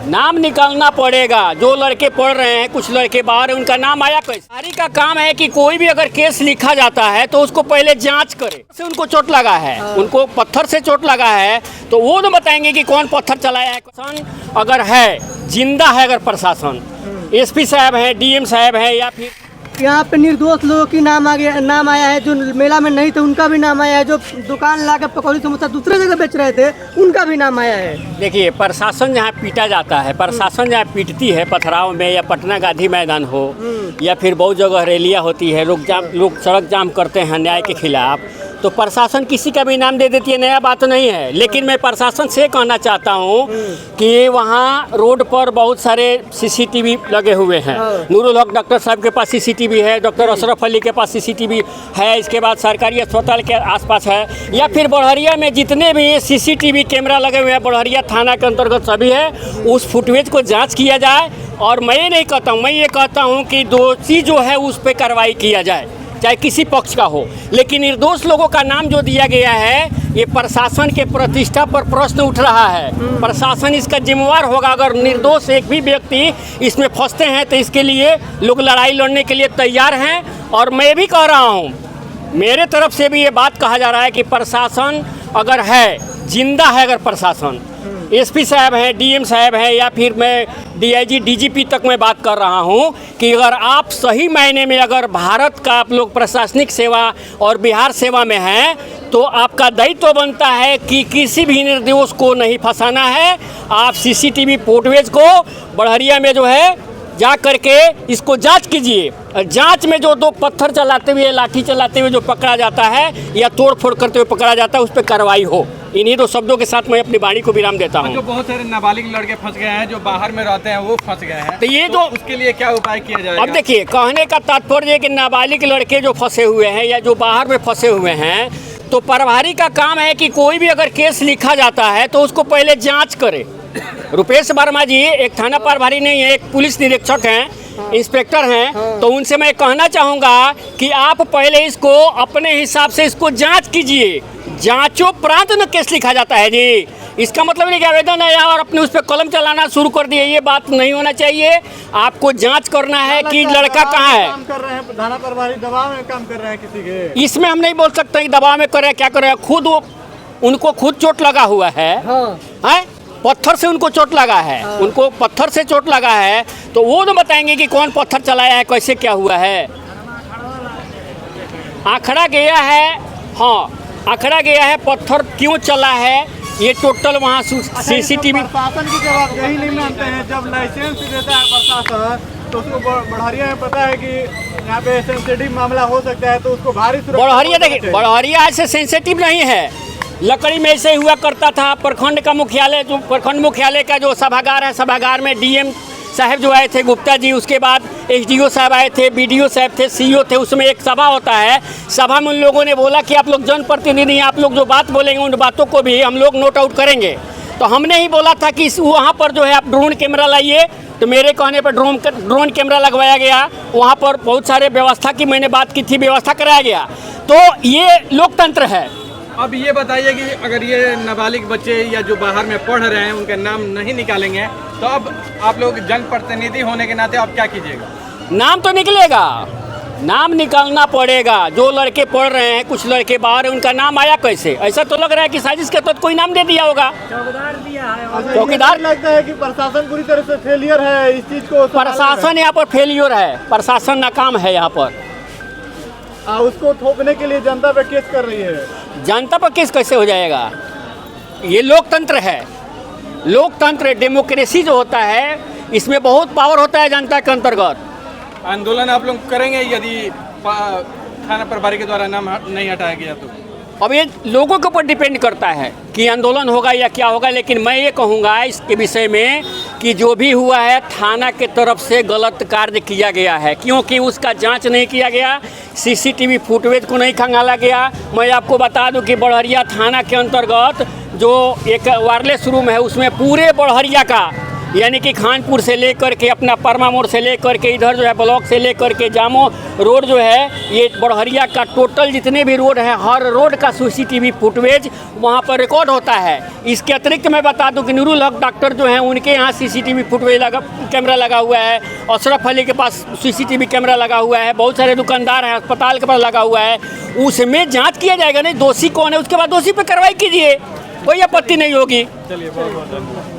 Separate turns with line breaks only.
नाम निकालना पड़ेगा। जो लड़के पढ़ रहे हैं, कुछ लड़के बाहर हैं, उनका नाम आया कैसे? सरकारी का काम है कि कोई भी अगर केस लिखा जाता है तो उसको पहले जांच करे। से उनको चोट लगा है, उनको पत्थर से चोट लगा है, तो वो तो बताएंगे कि कौन पत्थर चलाया है। अगर है, जिंदा है अगर प्रशासन, एसपी साहब है, डीएम साहब है, या फिर
यहाँ पे निर्दोष लोगों की नाम आया है। जो मेला में नहीं थे उनका भी नाम आया है। जो दुकान ला के पकौड़ी समोसा दूसरे जगह बेच रहे थे उनका भी नाम आया है।
देखिए, प्रशासन जहाँ पीटा जाता है, प्रशासन जहाँ पीटती है, पथराव में या पटना गांधी मैदान हो या फिर बहुत जगह रैलियाँ होती है, लोग सड़क जाम करते हैं अन्याय के खिलाफ, तो प्रशासन किसी का भी नाम दे देती है, नया बात नहीं है। लेकिन मैं प्रशासन से कहना चाहता हूँ कि वहाँ रोड पर बहुत सारे सीसीटीवी लगे हुए हैं। नूरुल हक डॉक्टर साहब के पास सीसीटीवी है, डॉक्टर अशरफ अली के पास सीसीटीवी है, इसके बाद सरकारी अस्पताल के आसपास है, या फिर बढ़हरिया में जितने भी सीसीटीवी कैमरा लगे हुए हैं, बढ़हरिया थाना के अंतर्गत सभी है, उस फुटेज को जाँच किया जाए। और मैं ये नहीं कहता हूँ, मैं ये कहता हूँ कि दोषी जो है उस पर कार्रवाई किया जाए, चाहे किसी पक्ष का हो। लेकिन निर्दोष लोगों का नाम जो दिया गया है, ये प्रशासन के प्रतिष्ठा पर प्रश्न उठ रहा है। प्रशासन इसका जिम्मेवार होगा। अगर निर्दोष एक भी व्यक्ति इसमें फंसते हैं तो इसके लिए लोग लड़ाई लड़ने के लिए तैयार हैं। और मैं भी कह रहा हूँ, मेरे तरफ से भी ये बात कहा जा रहा है कि प्रशासन अगर है, जिंदा है अगर प्रशासन, एसपी साहब हैं, डीएम साहब हैं, या फिर मैं डीआईजी डीजीपी तक मैं बात कर रहा हूं कि अगर आप सही मायने में अगर भारत का आप लोग प्रशासनिक सेवा और बिहार सेवा में हैं, तो आपका दायित्व बनता है कि किसी भी निर्दोष को नहीं फंसाना है। आप सीसीटीवी फुटेज को बढ़हरिया में जो है जा करके इसको जांच कीजिए। और जांच में जो दो पत्थर चलाते हुए, लाठी चलाते हुए जो पकड़ा जाता है या तोड़ फोड़ करते हुए पकड़ा जाता है, उस पर कार्रवाई हो। इन्हीं दो शब्दों के साथ मैं अपनी वाणी को विराम देता हूं।
जो बहुत सारे नाबालिग लड़के फंस गए हैं, जो बाहर में रहते हैं, वो फंस गए हैं,
तो ये जो
उसके लिए क्या उपाय किया जाएगा?
अब देखिए, कहने का तात्पर्य है कि नाबालिग लड़के जो फंसे हुए हैं या जो बाहर में फंसे हुए हैं, तो प्रभारी का काम है कि कोई भी अगर केस लिखा जाता है तो उसको पहले जाँच करे। रुपेश वर्मा जी एक थाना प्रभारी नहीं है, एक पुलिस निरीक्षक हैं, इंस्पेक्टर हैं, तो उनसे मैं कहना चाहूँगा कि आप पहले इसको अपने हिसाब से इसको जांच कीजिए। जांचोपरांत न केस लिखा जाता है जी। इसका मतलब नहीं कि आवेदन आया और अपने उस पर कलम चलाना शुरू कर दिए, ये बात नहीं होना चाहिए। आपको जांच करना है कि लड़का कहाँ है।
काम कर रहे हैं थाना प्रभारी, दबाव में काम कर रहे हैं किसी के।
इसमें हम नहीं बोल सकते कि दबाव में कर रहे हैं, क्या कर रहे हैं। खुद उनको खुद चोट लगा हुआ है, हैं? पत्थर से उनको चोट लगा है, उनको पत्थर से चोट लगा है, तो वो तो बताएंगे कि कौन पत्थर चलाया है, कैसे क्या हुआ है। आंकड़ा गया है, हाँ आंकड़ा गया है, पत्थर क्यों चला है, ये टोटल वहाँ सीसीटीवी।
प्रशासन की जवाब यही नहीं मानते हैं। जब लाइसेंस देता है प्रशासन तो उसको बढ़हरिया में पता है कि यहाँ पे सेंसिटिव मामला हो सकता है, तो उसको भारी सुरक्षा।
बढ़हरिया देखिए, बढ़हरिया ऐसे सेंसिटिव नहीं है। लकड़ी में ऐसे हुआ करता था। प्रखंड का मुख्यालय, जो प्रखंड मुख्यालय का जो सभागार है, सभागार में डीएम साहब जो आए थे गुप्ता जी, उसके बाद एसडीओ साहब आए थे, बीडीओ साहब थे, सीईओ थे। उसमें एक सभा होता है, सभा में उन लोगों ने बोला कि आप लोग जनप्रतिनिधि, आप लोग जो बात बोलेंगे उन बातों को भी हम लोग नोट आउट करेंगे। तो हमने ही बोला था कि वहाँ पर जो है आप ड्रोन कैमरा लाइए, तो मेरे कहने पर ड्रोन कैमरा लगवाया गया। वहाँ पर बहुत सारे व्यवस्था की मैंने बात की थी, व्यवस्था कराया गया। तो ये लोकतंत्र है।
अब ये बताइए कि अगर ये नाबालिग बच्चे या जो बाहर में पढ़ रहे हैं उनका नाम नहीं निकालेंगे, तो अब आप लोग जनप्रतिनिधि होने के नाते आप क्या कीजिएगा?
नाम तो निकलेगा, नाम निकालना पड़ेगा। जो लड़के पढ़ रहे हैं, कुछ लड़के बाहर हैं, उनका नाम आया कैसे? ऐसा तो लग रहा है कि साजिश के तहत कोई नाम दे दिया होगा। चौकीदार
लगता है कि प्रशासन पूरी तरह से फेलियर है इस चीज को।
प्रशासन यहाँ पर फेलियर है, प्रशासन नाकाम है यहाँ पर।
उसको थोपने के लिए जनता पे केस कर रही है।
जनता पर केस कैसे हो जाएगा? ये लोकतंत्र है। लोकतंत्र, डेमोक्रेसी जो होता है, इसमें बहुत पावर होता है जनता के अंतर्गत।
आंदोलन आप लोग करेंगे यदि थाना प्रभारी के द्वारा नाम नहीं हटाया गया तो?
अब ये लोगों के ऊपर डिपेंड करता है कि आंदोलन होगा या क्या होगा। लेकिन मैं ये कहूँगा इसके विषय में कि जो भी हुआ है, थाना के तरफ से गलत कार्य किया गया है, क्योंकि उसका जांच नहीं किया गया, सीसीटीवी फुटेज को नहीं खंगाला गया। मैं आपको बता दूं कि बढ़हरिया थाना के अंतर्गत जो एक वायरलेस रूम है, उसमें पूरे बढ़हरिया का यानी कि खानपुर से लेकर के अपना परमा मोड़ से लेकर के इधर जो है ब्लॉक से लेकर के जामो रोड जो है, ये बड़हरिया का टोटल जितने भी रोड है हर रोड का CCTV फुटेज वहाँ पर रिकॉर्ड होता है। इसके अतिरिक्त मैं बता दूं कि नूरुल हक डॉक्टर जो हैं उनके यहाँ CCTV फुटेज कैमरा लगा हुआ है, अशरफ अली के पास CCTV कैमरा लगा हुआ है, बहुत सारे दुकानदार हैं अस्पताल के पास लगा हुआ है। उसमें जाँच किया जाएगा, नहीं दोषी कौन है उसके बाद दोषी पर कार्रवाई कीजिए, कोई आपत्ति नहीं होगी।
चलिए बहुत बहुत धन्यवाद।